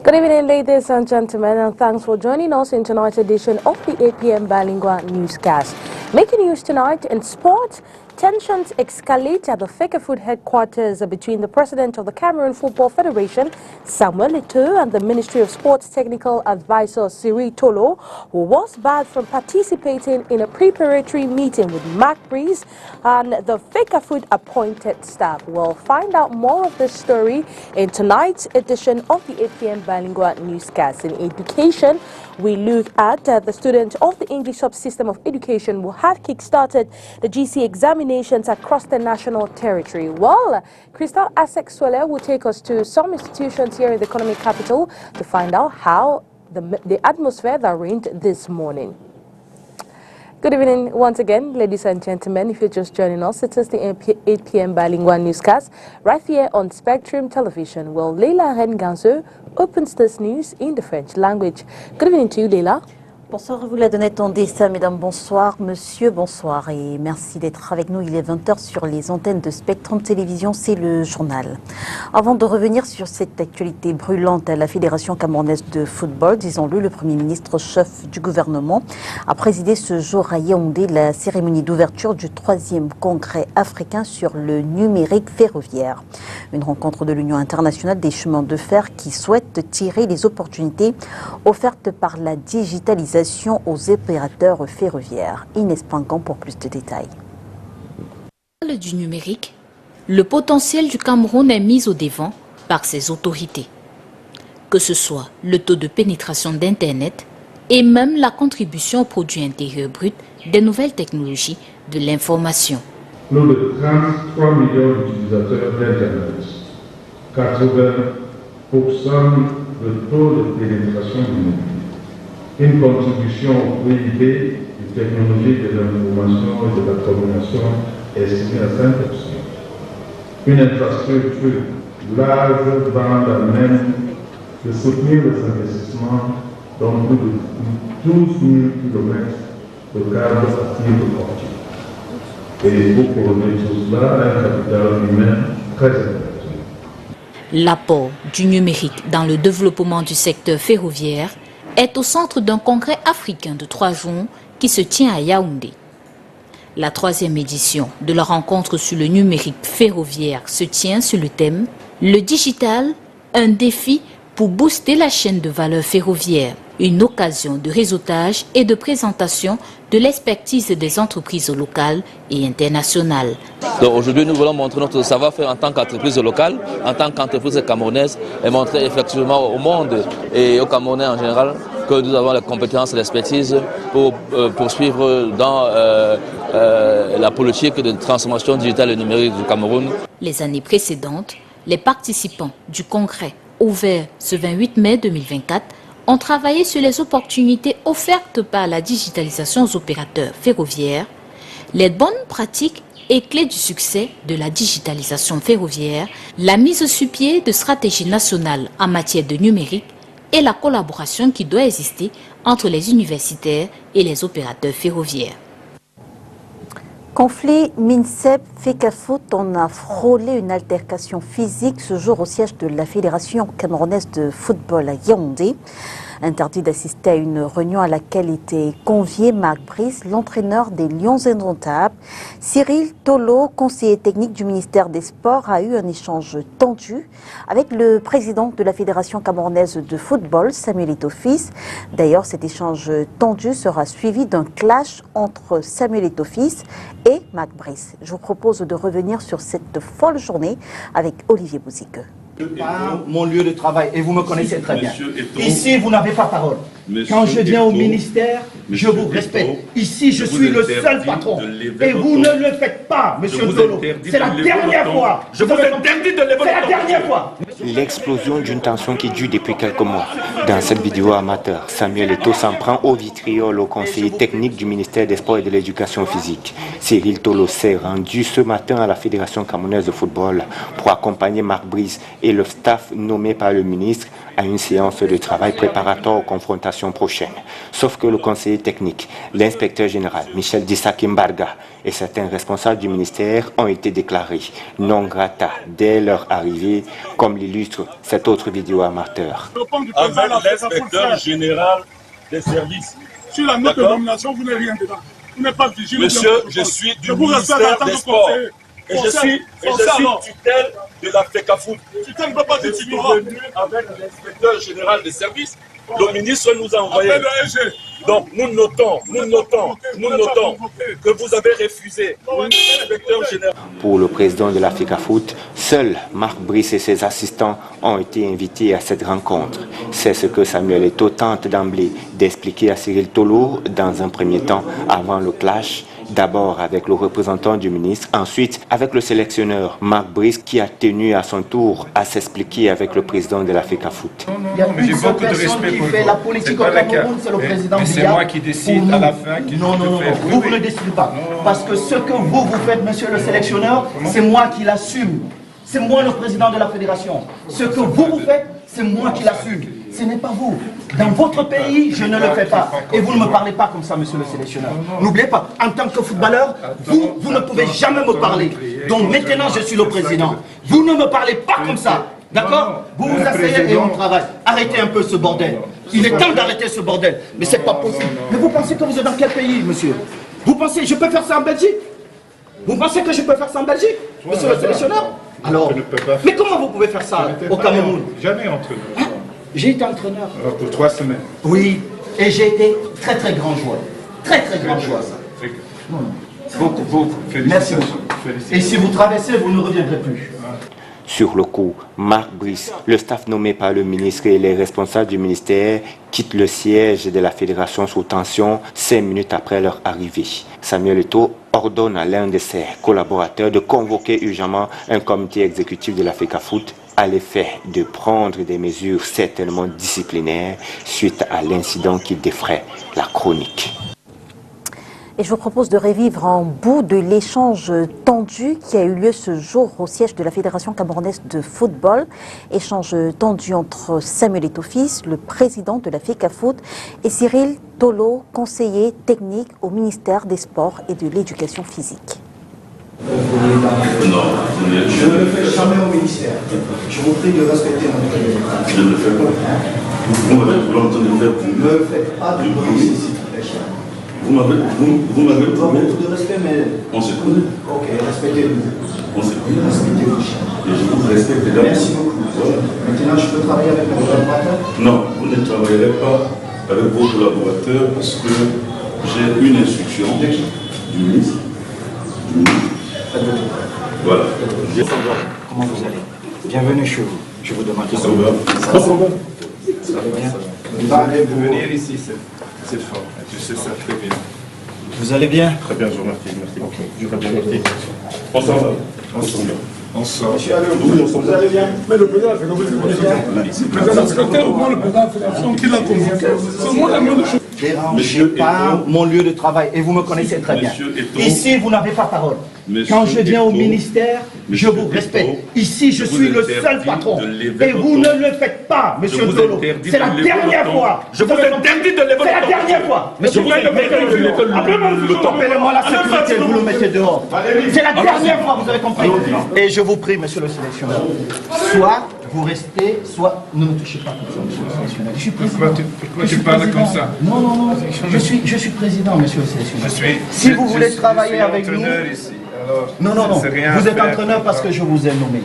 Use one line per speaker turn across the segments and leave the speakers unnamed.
Good evening, ladies and gentlemen, and thanks for joining us in tonight's edition of the 8 p.m. Bilingual Newscast. Making news tonight in sport, tensions escalate at the Fecafoot headquarters between the president of the Cameroon Football Federation, Samuel Eto'o, and the Ministry of Sports Technical Advisor, Cyril Tolo, who was barred from participating in a preparatory meeting with Mark Breeze and the Fecafoot appointed staff. We'll find out more of this story in tonight's edition of the 8 p.m. Bilingual Newscast. In education, we look at the students of the English subsystem of education who have kick-started the GC examinations across the national territory. Well, Crystal Asek-Swele will take us to some institutions here in the economic capital to find out how the atmosphere that reigned this morning. Good evening once again, ladies and gentlemen. If you're just joining us, it is the 8 p.m. Bilingual Newscast right here on Spectrum Television. Well, Leila Renganzo opens this news in the French language. Good evening to you, Leila.
Bonsoir, vous la donnez ça, mesdames, bonsoir, monsieur, bonsoir et merci d'être avec nous. Il est 20h sur les antennes de Spectrum Télévision, c'est le journal. Avant de revenir sur cette actualité brûlante, la Fédération camerounaise de football, disons-le, le Premier ministre chef du gouvernement a présidé ce jour à Yaoundé la cérémonie d'ouverture du 3e congrès africain sur le numérique ferroviaire. Une rencontre de l'Union internationale des chemins de fer qui souhaite tirer les opportunités offertes par la digitalisation aux opérateurs ferroviaires. Inès Pancan pour plus de détails.
Du numérique, le potentiel du Cameroun est mis au devant par ses autorités. Que ce soit le taux de pénétration d'Internet et même la contribution au produit intérieur brut des nouvelles technologies de l'information.
Plus de 33 millions d'utilisateurs d'Internet, 80% de taux de pénétration du numérique. Une contribution au PIB des technologies de l'information et de la communication estimée à 5%. Une infrastructure large bande à même de soutenir les investissements dans plus de 12 000 km de câbles à fibre optique. Et pour couronner tout cela, un capital humain très important.
L'apport du numérique dans le développement du secteur ferroviaire est au centre d'un congrès africain de 3 jours qui se tient à Yaoundé. La 3e édition de la rencontre sur le numérique ferroviaire se tient sur le thème « Le digital, un défi pour booster la chaîne de valeur ferroviaire », une occasion de réseautage et de présentation de l'expertise des entreprises locales et internationales.
Aujourd'hui, nous voulons montrer notre savoir-faire en tant qu'entreprise locale, en tant qu'entreprise camerounaise, et montrer effectivement au monde et aux Camerounais en général que nous avons les compétences et l'expertise pour poursuivre dans la politique de transformation digitale et numérique du Cameroun.
Les années précédentes, les participants du congrès ouvert ce 28 mai 2024 ont travaillé sur les opportunités offertes par la digitalisation aux opérateurs ferroviaires, les bonnes pratiques et clés du succès de la digitalisation ferroviaire, la mise sur pied de stratégies nationales en matière de numérique et la collaboration qui doit exister entre les universitaires et les opérateurs ferroviaires.
Conflit MINSEP-Fecafoot, on a frôlé une altercation physique ce jour au siège de la Fédération camerounaise de football à Yaoundé. Interdit d'assister à une réunion à laquelle était convié Mark Brice, l'entraîneur des Lions Indomptables. Cyril Tolo, conseiller technique du ministère des Sports, a eu un échange tendu avec le président de la Fédération camerounaise de football, Samuel Eto'o fils. D'ailleurs, cet échange tendu sera suivi d'un clash entre Samuel Eto'o fils et Mark Brice. Je vous propose de revenir sur cette folle journée avec Olivier Bouzique.
Par mon lieu de travail, et vous me connaissez très bien. Ici, vous n'avez pas parole. Quand je viens au ministère, je vous respecte. Ici, je suis le seul patron. Et vous ne le faites pas, monsieur Tolo. C'est la dernière fois. Je vous interdis de lever. C'est la dernière fois.
L'explosion d'une tension qui dure depuis quelques mois. Dans cette vidéo amateur, Samuel Eto'o s'en prend au vitriol au conseiller technique du ministère des Sports et de l'Éducation physique. Cyril Tolo s'est rendu ce matin à la Fédération camerounaise de football pour accompagner Mark Brice et le staff nommé par le ministre à une séance de travail préparatoire aux confrontations convocation prochaine. Sauf que le conseiller technique, l'inspecteur général Michel Dissaki-Mbarga et certains responsables du ministère ont été déclarés non grata dès leur arrivée, comme l'illustre cette autre vidéo amateur.
Avec l'inspecteur général des services.
Sur la note de nomination, vous n'avez rien dedans. Vous n'êtes pas vigile.
Monsieur, je suis du ministère des Sports. Et je suis tutelle de la FECAFOOT. Je suis venu avec l'inspecteur général des services. Le ministre nous a envoyé. Donc nous notons que vous avez refusé l'inspecteur général.
Pour le président de la FECAFOOT, seul Marc Brice et ses assistants ont été invités à cette rencontre. C'est ce que Samuel Eto'o tente d'emblée d'expliquer à Cyril Tolo dans un premier temps avant le clash. D'abord avec le représentant du ministre, ensuite avec le sélectionneur Marc Brice qui a tenu à son tour à s'expliquer avec le président de la FECAFOOT.
Il y a une seule personne qui fait la politique au Cameroun, c'est le président Biya.
C'est moi qui décide à la fin.
Non, vous ne décidez pas. Parce que ce que vous faites, monsieur le sélectionneur, c'est moi qui l'assume. C'est moi le président de la fédération. Ce que vous faites, c'est moi qui l'assume. Ce n'est pas vous. Dans votre pays, je ne le fais pas. Et vous ne me parlez pas comme ça, monsieur le sélectionneur. N'oubliez pas, en tant que footballeur, vous ne pouvez jamais me parler. Donc maintenant, je suis le président. Vous ne me parlez pas comme ça. D'accord? Vous vous asseyez et on travaille. Arrêtez un peu ce bordel. Il est temps d'arrêter ce bordel. Mais c'est pas possible. Mais vous pensez que vous êtes dans quel pays, monsieur? Vous pensez que je peux faire ça en Belgique? Vous pensez que je peux faire ça en Belgique, monsieur le sélectionneur? Alors, mais comment vous pouvez faire ça au Cameroun?
Jamais entraîneur.
J'ai été entraîneur.
Pour 3 semaines.
Oui, et j'ai été très grand joueur. Très grand joueur.
Beaucoup.
Merci beaucoup. Et si vous traversez, vous ne reviendrez plus.
Sur le coup, Marc Brice, le staff nommé par le ministre et les responsables du ministère quittent le siège de la fédération sous tension 5 minutes après leur arrivée. Samuel Eto'o ordonne à l'un de ses collaborateurs de convoquer urgemment un comité exécutif de la FECAFOOT à l'effet de prendre des mesures certainement disciplinaires suite à l'incident qui défraie la chronique.
Et je vous propose de revivre en bout de l'échange tendu qui a eu lieu ce jour au siège de la Fédération camerounaise de football. Échange tendu entre Samuel Eto'o fils, le président de la FECAFOOT, et Cyril Tolo, conseiller technique au ministère des Sports et de l'Éducation physique.
Non, je ne le fais jamais au ministère. Je vous prie de respecter mon président. Je ne le fais pas. Vous m'avez l'entendre faire. Ne faites pas de bruit ici. Vous m'avez beaucoup de respect, mais on se connaît. Ok, respectez-nous. On se connaît. Respectez-vous. Et je vous respecte également. Merci beaucoup. Voilà. Maintenant, je peux travailler avec mon collaborateur? Non, vous ne travaillerez pas avec vos collaborateurs parce que j'ai une instruction du ministre. Voilà.
Comment vous allez? Bienvenue chez vous. Je vous demande.
Ça va?
Ça va bien?
Venir ici, c'est fort. Tu sais ça très bien.
Vous allez bien?
Très bien, je vous remercie. Merci.
Ok.
Je vous remercie. On s'en va.
On sort.
Vous allez bien?
Mais le président, c'est comme le secrétaire, au moins le président de la fédération qui l'a convoqué. C'est moi la moindre chose.
Dérangez pas mon lieu de travail et vous me connaissez très bien. Ici, vous n'avez pas parole. Quand je viens au ministère, je vous respecte. Ici, je suis le seul patron. Et vous ne le faites pas, monsieur Tolo. C'est la dernière fois.
Je vous interdis de lever le ton.
C'est la dernière fois. Monsieur Tolo, appelez-moi la sécurité, vous le mettez dehors. C'est la dernière fois, vous avez compris. Et je vous prie, monsieur le sélectionneur, soit vous restez, soit ne me touchez pas comme ça, monsieur le sélectionneur. Je suis président.
Pourquoi tu parles comme ça?
Non. Je suis président, monsieur le sélectionneur. Si vous voulez travailler avec nous... Non. Vous êtes entraîneur parce que je vous ai nommé.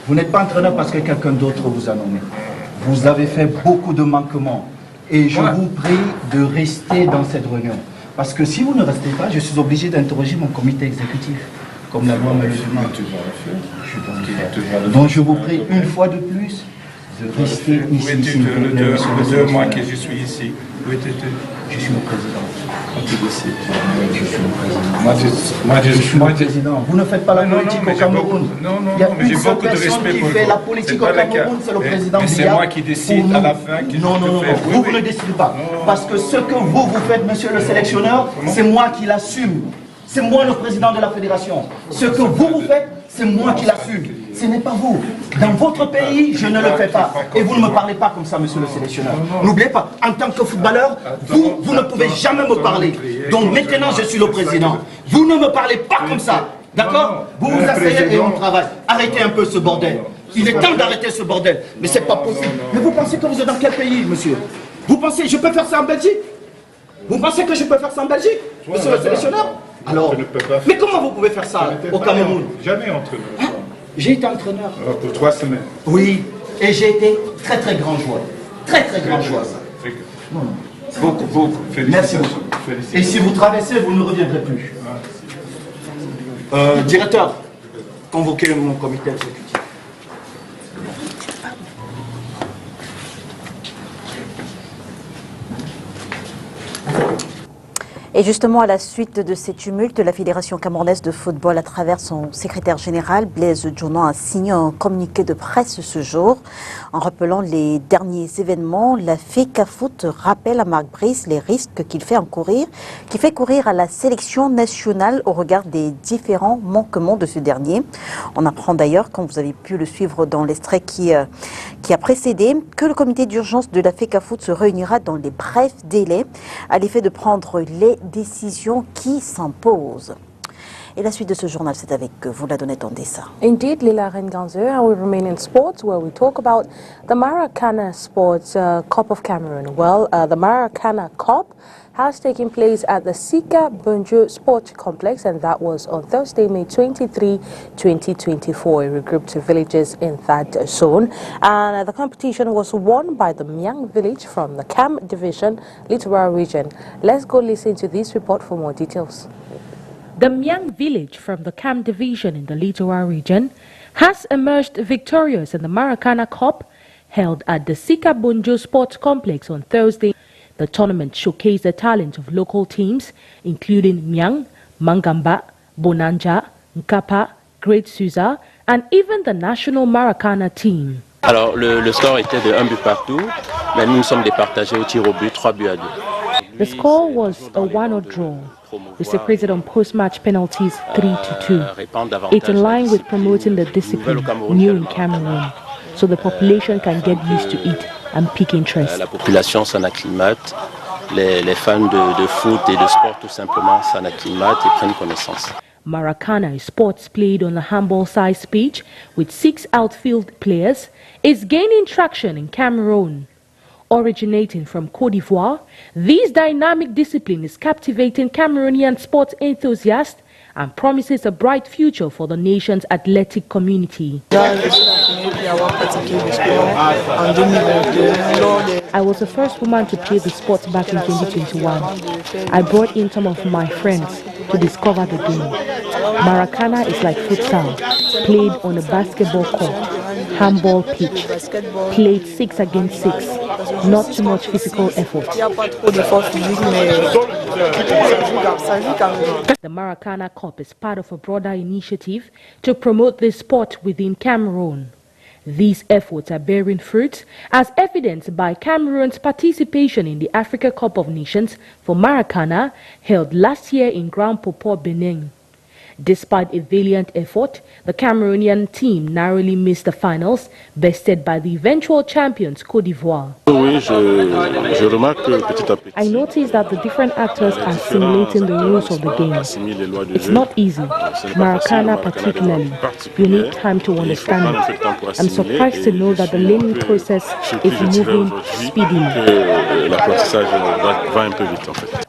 Vous n'êtes pas entraîneur parce que quelqu'un d'autre vous a nommé. Vous avez fait beaucoup de manquements. Et je vous prie de rester dans cette réunion. Parce que si vous ne restez pas, je suis obligé d'interroger mon comité exécutif. Comme la loi me le demande. Je dois le faire. Donc je vous prie une fois de plus de rester ici.
Le 2 mois que je suis ici. Où étais-tu?
Je suis le président.
Je suis
le président. Vous ne faites pas la politique au Cameroun. Il y a une seule personne qui fait la politique au Cameroun, c'est le président Biya.
C'est moi qui décide à la fin.
Non. Vous ne décidez pas. Parce que ce que vous faites, monsieur le sélectionneur, c'est moi qui l'assume. C'est moi le président de la fédération. Ce que vous faites, c'est moi qui l'assume. ce n'est pas vous. Dans votre pays, je ne le fais pas. Et vous ne me parlez pas comme ça, monsieur le sélectionneur. N'oubliez pas, en tant que footballeur, vous ne pouvez jamais me parler. Donc maintenant, je suis le président. Vous ne me parlez pas comme ça. D'accord? Vous vous asseyez et on travaille. Arrêtez un peu ce bordel. Il est temps d'arrêter ce bordel. Mais c'est pas possible. Mais vous pensez que vous êtes dans quel pays, monsieur? Vous pensez, je peux faire ça en Belgique? Vous pensez que je peux faire ça en Belgique, monsieur le sélectionneur? Alors, mais comment vous pouvez faire ça au Cameroun?
Jamais entraîneur.
Hein? J'ai été entraîneur.
Pour 3 semaines.
Oui, et j'ai été très très grand joueur. Très très grand joueur.
Beaucoup, beaucoup.
Merci beaucoup. Et si vous traversez, vous ne reviendrez plus. Directeur, convoquez mon comité exécutif.
Et justement, à la suite de ces tumultes, la Fédération camerounaise de football, à travers son secrétaire général, Blaise Djounan, a signé un communiqué de presse ce jour. En rappelant les derniers événements, la FECAFOOT rappelle à Marc Brice les risques qu'il fait courir à la sélection nationale au regard des différents manquements de ce dernier. On apprend d'ailleurs, comme vous avez pu le suivre dans l'extrait qui a précédé, que le comité d'urgence de la FECAFOOT se réunira dans les brefs délais à l'effet de prendre les décisions qui s'imposent. Et la suite de ce journal, c'est avec vous, Ladonette Ondessa.
Indeed, Lila Renganzer, and we remain in sports where we talk about the Maracana Sports Cup of Cameroon. Well, the Maracana Cup has taken place at the Sika Bunju Sports Complex, and that was on Thursday, May 23, 2024. It regrouped villages in that zone, and the competition was won by the Myang village from the Kam Division, Littoral region. Let's go listen to this report for more details. The Myang village from the Kam Division in the Littoral region has emerged victorious in the Maracana Cup held at the Sika Bunju Sports Complex on Thursday. The tournament showcased the talent of local teams, including Myang, Mangamba, Bonanja, Nkapa, Great Suza, and even the national Maracana team.
Alors, le score était de 1 but partout, mais nous nous sommes départagés au tir au but, 3 buts à 2.
The score was a 1-0 draw, reciprocated on post-match penalties 3-2. It's in line with promoting the discipline new in Cameroon, so the population can get used to it and pique interest.
La population s'en acclimate, les fans de foot et de sport tout simplement s'en acclimatent et prennent connaissance.
Maracana, sports played on a handball-sized pitch with 6 outfield players, is gaining traction in Cameroon. Originating from Côte d'Ivoire, this dynamic discipline is captivating Cameroonian sports enthusiasts and promises a bright future for the nation's athletic community. I was the first woman to play the sport back in 2021. I brought in some of my friends to discover the game. Maracana is like futsal, played on a basketball court, handball pitch, played 6 against 6, not too much physical effort. The Maracana Cup is part of a broader initiative to promote this sport within Cameroon. These efforts are bearing fruit, as evidenced by Cameroon's participation in the Africa Cup of Nations for Maracana, held last year in Grand Popo, Benin. Despite a valiant effort, the Cameroonian team narrowly missed the finals, bested by the eventual champions Côte d'Ivoire. I noticed that the different actors are simulating the rules of the game. It's not easy, Maracana particularly. You need time to understand it. I'm surprised to know that the learning process is moving speedily.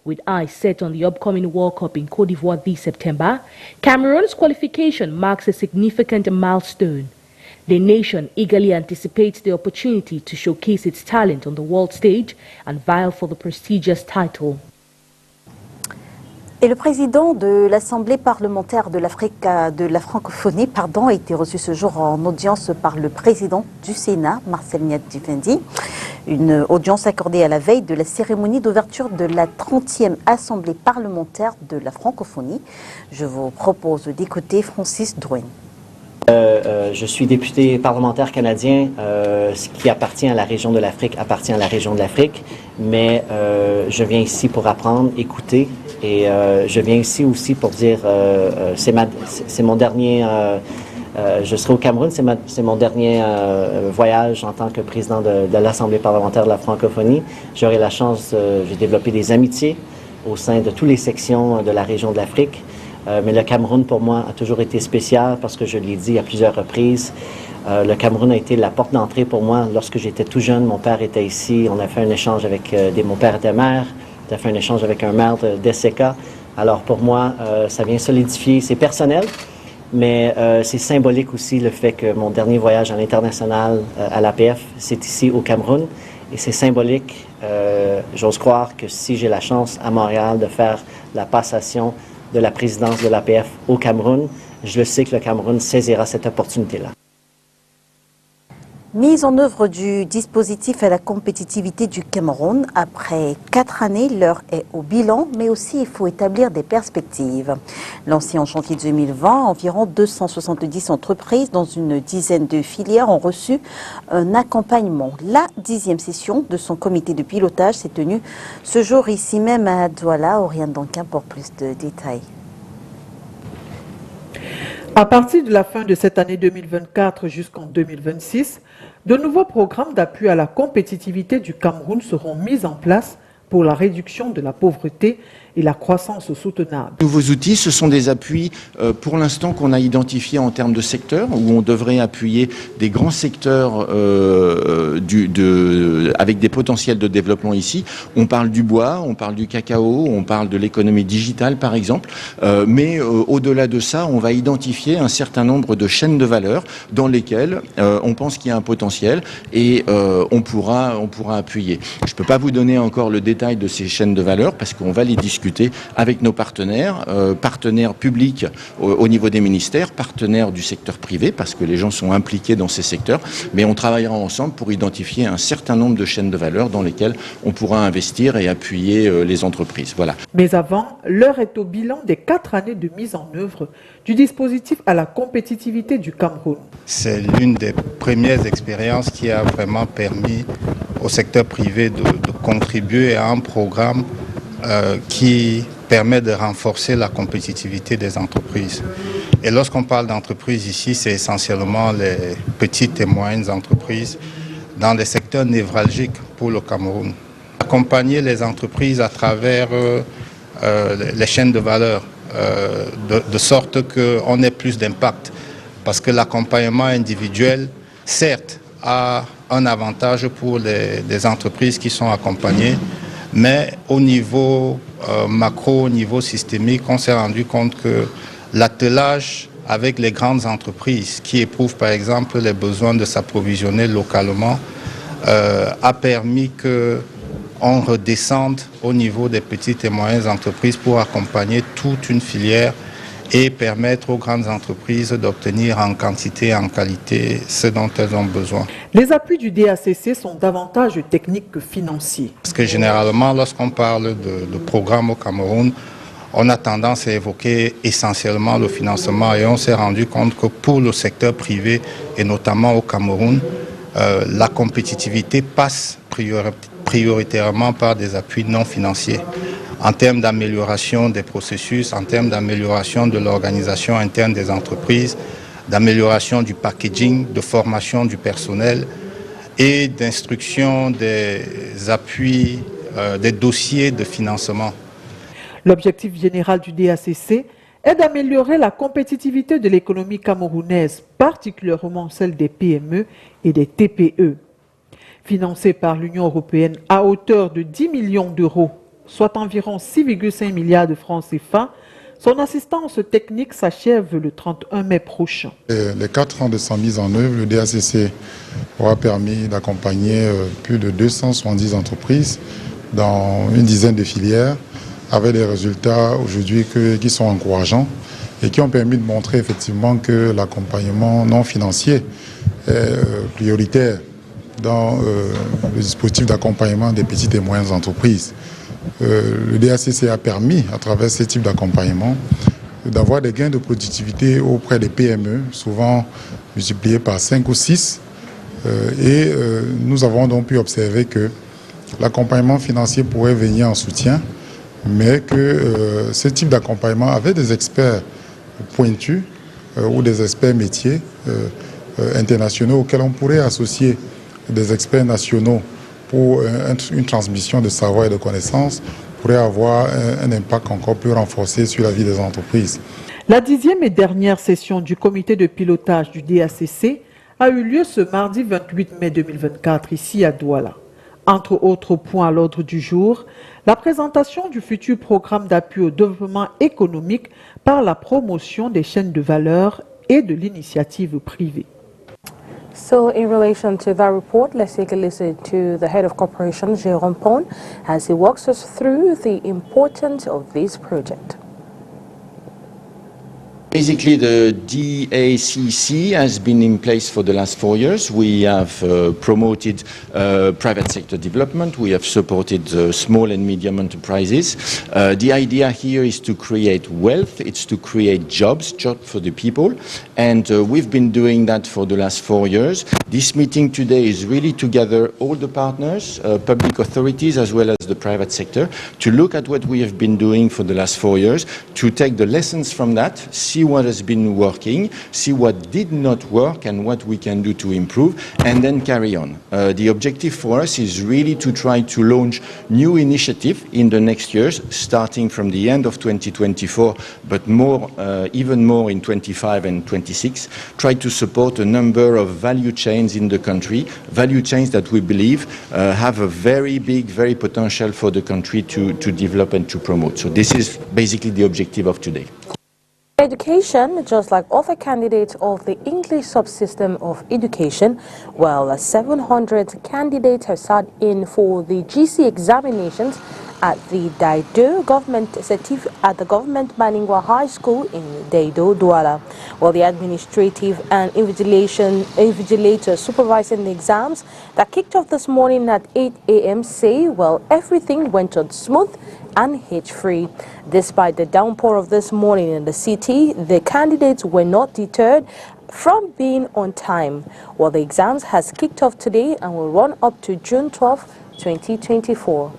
With eyes set on the upcoming World Cup in Côte d'Ivoire this September, Cameroon's qualification marks a significant milestone. The nation eagerly anticipates the opportunity to showcase its talent on the world stage and vie for the prestigious title.
Et le président de l'Assemblée parlementaire de l'Afrique, de la francophonie, a été reçu ce jour en audience par le président du Sénat, Marcel Niat-Difendi. Une audience accordée à la veille de la cérémonie d'ouverture de la 30e Assemblée parlementaire de la francophonie. Je vous propose d'écouter Francis Drouin.
Je suis député parlementaire canadien. Ce qui appartient à la région de l'Afrique appartient à la région de l'Afrique. Mais je viens ici pour apprendre, écouter. Et je viens ici aussi pour dire, c'est mon dernier Je serai au Cameroun, c'est mon dernier voyage en tant que président de l'Assemblée parlementaire de la francophonie. J'aurai la chance, j'ai développé des amitiés au sein de toutes les sections de la région de l'Afrique. Mais le Cameroun, pour moi, a toujours été spécial parce que je l'ai dit à plusieurs reprises. Le Cameroun a été la porte d'entrée pour moi. Lorsque j'étais tout jeune, mon père était ici. On a fait un échange avec mon père était maire. On a fait un échange avec un maire d'ESECA. Alors pour moi, ça vient solidifier. C'est personnel, mais c'est symbolique aussi le fait que mon dernier voyage à l'international à l'APF, c'est ici au Cameroun. Et c'est symbolique. J'ose croire que si j'ai la chance à Montréal de faire la passation de la présidence de l'APF au Cameroun, je sais que le Cameroun saisira cette opportunité-là.
Mise en œuvre du dispositif à la compétitivité du Cameroun. Après 4 années, l'heure est au bilan, mais aussi il faut établir des perspectives. Lancé en janvier 2020, environ 270 entreprises dans une dizaine de filières ont reçu un accompagnement. La 10e session de son comité de pilotage s'est tenue ce jour ici même à Douala. Oriane Danquin pour plus de détails.
À partir de la fin de cette année 2024 jusqu'en 2026, de nouveaux programmes d'appui à la compétitivité du Cameroun seront mis en place pour la réduction de la pauvreté et la croissance soutenable.
Nouveaux outils, ce sont des appuis pour l'instant qu'on a identifiés en termes de secteurs, où on devrait appuyer des grands secteurs avec des potentiels de développement ici. On parle du bois, on parle du cacao, on parle de l'économie digitale par exemple, mais au-delà de ça, on va identifier un certain nombre de chaînes de valeur dans lesquelles on pense qu'il y a un potentiel et on pourra appuyer. Je ne peux pas vous donner encore le détail de ces chaînes de valeur parce qu'on va les discuter avec nos partenaires, partenaires publics au niveau des ministères, partenaires du secteur privé, parce que les gens sont impliqués dans ces secteurs, mais on travaillera ensemble pour identifier un certain nombre de chaînes de valeur dans lesquelles on pourra investir et appuyer les entreprises. Voilà.
Mais avant, l'heure est au bilan des 4 années de mise en œuvre du dispositif à la compétitivité du Cameroun.
C'est l'une des premières expériences qui a vraiment permis au secteur privé de contribuer à un programme qui permet de renforcer la compétitivité des entreprises. Et lorsqu'on parle d'entreprises ici, c'est essentiellement les petites et moyennes entreprises dans les secteurs névralgiques pour le Cameroun. Accompagner les entreprises à travers les chaînes de valeur, de sorte qu'on ait plus d'impact. Parce que l'accompagnement individuel, certes, a un avantage pour les entreprises qui sont accompagnées, mais au niveau macro, au niveau systémique, on s'est rendu compte que l'attelage avec les grandes entreprises qui éprouvent par exemple les besoins de s'approvisionner localement a permis qu'on redescende au niveau des petites et moyennes entreprises pour accompagner toute une filière et permettre aux grandes entreprises d'obtenir en quantité et en qualité ce dont elles ont besoin.
Les appuis du DACC sont davantage techniques que financiers.
Parce que généralement, lorsqu'on parle de programme au Cameroun, on a tendance à évoquer essentiellement le financement et on s'est rendu compte que pour le secteur privé et notamment au Cameroun, la compétitivité passe prioritairement par des appuis non financiers. En termes d'amélioration des processus, en termes d'amélioration de l'organisation interne des entreprises, d'amélioration du packaging, de formation du personnel et d'instruction des appuis, des dossiers de financement.
L'objectif général du DACC est d'améliorer la compétitivité de l'économie camerounaise, particulièrement celle des PME et des TPE. Financé par l'Union européenne à hauteur de 10 millions d'euros, soit environ 6,5 milliards de francs CFA, son assistance technique s'achève le 31 mai prochain.
Les 4 ans de sa mise en œuvre, le DACC aura permis d'accompagner plus de 270 entreprises dans une dizaine de filières, avec des résultats aujourd'hui qui sont encourageants et qui ont permis de montrer effectivement que l'accompagnement non financier est prioritaire dans le dispositif d'accompagnement des petites et moyennes entreprises. Le DACC a permis, à travers ce type d'accompagnement, d'avoir des gains de productivité auprès des PME, souvent multipliés par 5 ou 6. Nous avons donc pu observer que l'accompagnement financier pourrait venir en soutien, mais que ce type d'accompagnement avec des experts pointus ou des experts métiers internationaux auxquels on pourrait associer des experts nationaux pour une transmission de savoir et de connaissances pourrait avoir un impact encore plus renforcé sur la vie des entreprises.
La 10e et dernière session du comité de pilotage du DACC a eu lieu ce mardi 28 mai 2024 ici à Douala. Entre autres points à l'ordre du jour, la présentation du futur programme d'appui au développement économique par la promotion des chaînes de valeur et de l'initiative privée.
So in relation to that report, let's take a listen to the head of corporation, Jérôme Pon, as he walks us through the importance of this project.
Basically, the DACC has been in place for the last 4 years. We have promoted private sector development. We have supported small and medium enterprises. The idea here is to create wealth. It's to create jobs for the people. And we've been doing that for the last 4 years. This meeting today is really to gather all the partners, public authorities as well as the private sector, to look at what we have been doing for the last 4 years, to take the lessons from that, see what has been working, see what did not work and what we can do to improve, and then carry on. The objective for us is really to try to launch new initiatives in the next years, starting from the end of 2024, but even more in 25 and 26, try to support a number of value chains in the country, value chains that we believe have a very big, very potential for the country to develop and to promote. So this is basically the objective of today.
Education, just like other candidates of the English subsystem of education, well, 700 candidates have sat in for the GC examinations at the Daido Government Bilingual High School in Daido, Douala. Well, the administrative and invigilators supervising the exams that kicked off this morning at 8 a.m. say, well, everything went on smooth and hitch-free. Despite the downpour of this morning in the city, the candidates were not deterred from being on time. Well, the exams has kicked off today and will run up to June 12, 2024.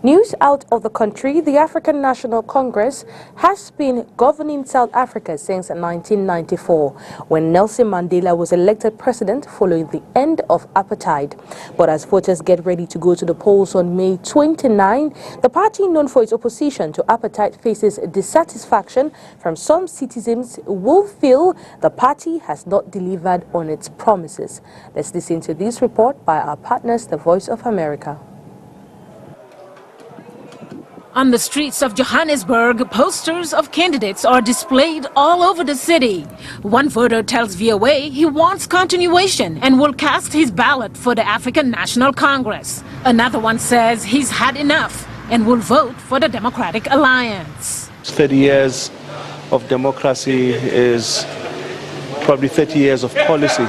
News out of the country, the African National Congress has been governing South Africa since 1994, when Nelson Mandela was elected president following the end of apartheid. But as voters get ready to go to the polls on May 29, the party known for its opposition to apartheid faces dissatisfaction from some citizens who feel the party has not delivered on its promises. Let's listen to this report by our partners, The Voice of America.
On the streets of Johannesburg, posters of candidates are displayed all over the city. One voter tells VOA he wants continuation and will cast his ballot for the African National Congress. Another one says he's had enough and will vote for the Democratic Alliance.
30 years of democracy is probably 30 years of policy.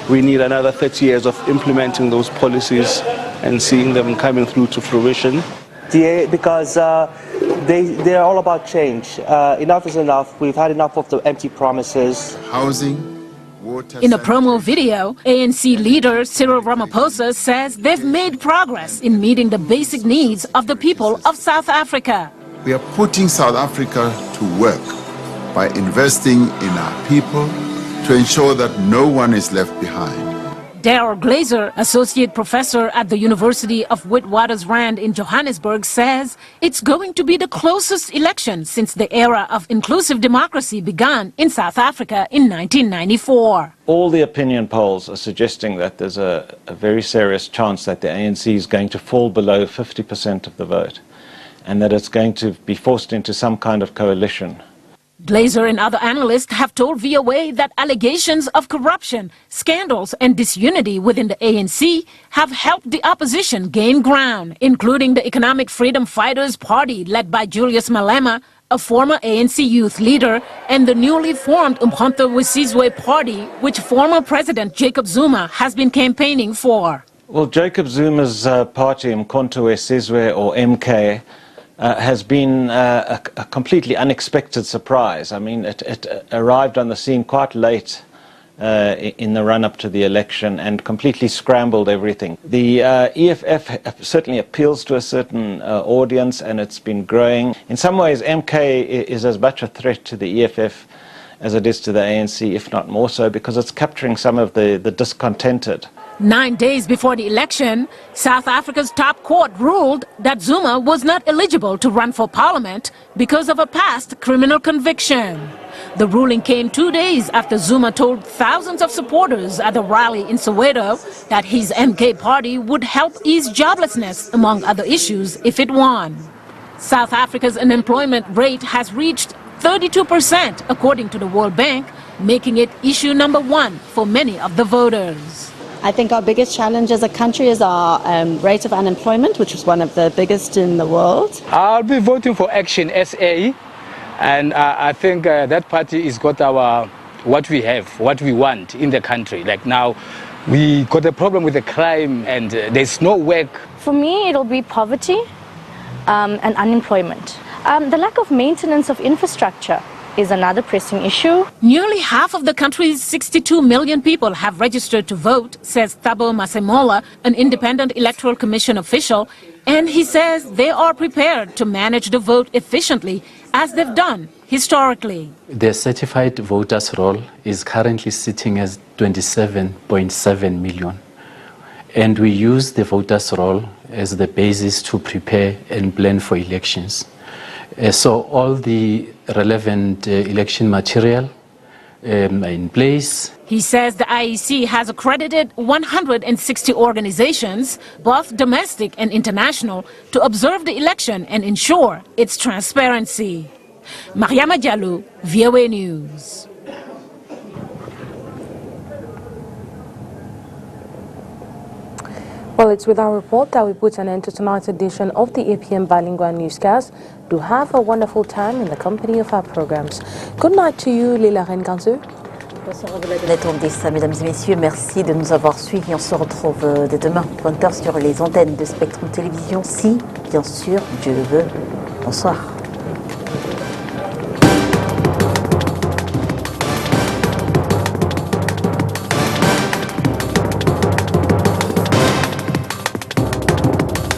We need another 30 years of implementing those policies and seeing them coming through to fruition.
Because they're all about change. Enough is enough. We've had enough of the empty promises.
Housing, water. In a promo video, ANC leader Cyril Ramaphosa says they've made progress in meeting the basic needs of the people of South Africa.
We are putting South Africa to work by investing in our people to ensure that no one is left behind.
Daryl Glazer, associate professor at the University of Witwatersrand in Johannesburg, says it's going to be the closest election since the era of inclusive democracy began in South Africa in 1994.
All the opinion polls are suggesting that there's a very serious chance that the ANC is going to fall below 50% of the vote and that it's going to be forced into some kind of coalition.
Glazer and other analysts have told VOA that allegations of corruption, scandals and disunity within the ANC have helped the opposition gain ground, including the Economic Freedom Fighters Party led by Julius Malema, a former ANC youth leader, and the newly formed Umkhonto weSizwe Party, which former President Jacob Zuma has been campaigning for.
Well, Jacob Zuma's party, Umkhonto weSizwe, or MK, has been a completely unexpected surprise. I mean, it arrived on the scene quite late in the run-up to the election and completely scrambled everything. The EFF certainly appeals to a certain audience and it's been growing. In some ways, MK is as much a threat to the EFF as it is to the ANC, if not more so, because it's capturing some of the discontented.
9 days before the election, South Africa's top court ruled that Zuma was not eligible to run for parliament because of a past criminal conviction. The ruling came 2 days after Zuma told thousands of supporters at a rally in Soweto that his MK party would help ease joblessness, among other issues, if it won. South Africa's unemployment rate has reached 32%, according to the World Bank, making it issue number 1 for many of the voters.
I think our biggest challenge as a country is our rate of unemployment, which is one of the biggest in the world.
I'll be voting for Action SA, and I think that party has got what we have, what we want in the country. Like now, we got a problem with the crime and there's no work.
For me, it'll be poverty and unemployment. The lack of maintenance of infrastructure is another pressing issue.
Nearly half of the country's 62 million people have registered to vote, says Thabo Masemola, an independent electoral commission official, and he says they are prepared to manage the vote efficiently, as they've done historically.
The certified voters roll is currently sitting as 27.7 million. And we use the voters roll as the basis to prepare and plan for elections. So all the relevant election material in place.
He says the IEC has accredited 160 organizations, both domestic and international, to observe the election and ensure its transparency. Mariama Diallo, VOA News.
Well, it's with our report that we put an end to tonight's edition of the APM Bilingual Newscast. Do have a wonderful time in the company of our programs. Good night to you, Lila Renganzu.
Bonsoir, mesdames et messieurs, merci de nous avoir suivis. On se retrouve dès demain, 20h sur les antennes de Spectrum Télévision, si, bien sûr, Dieu le veut. Bonsoir.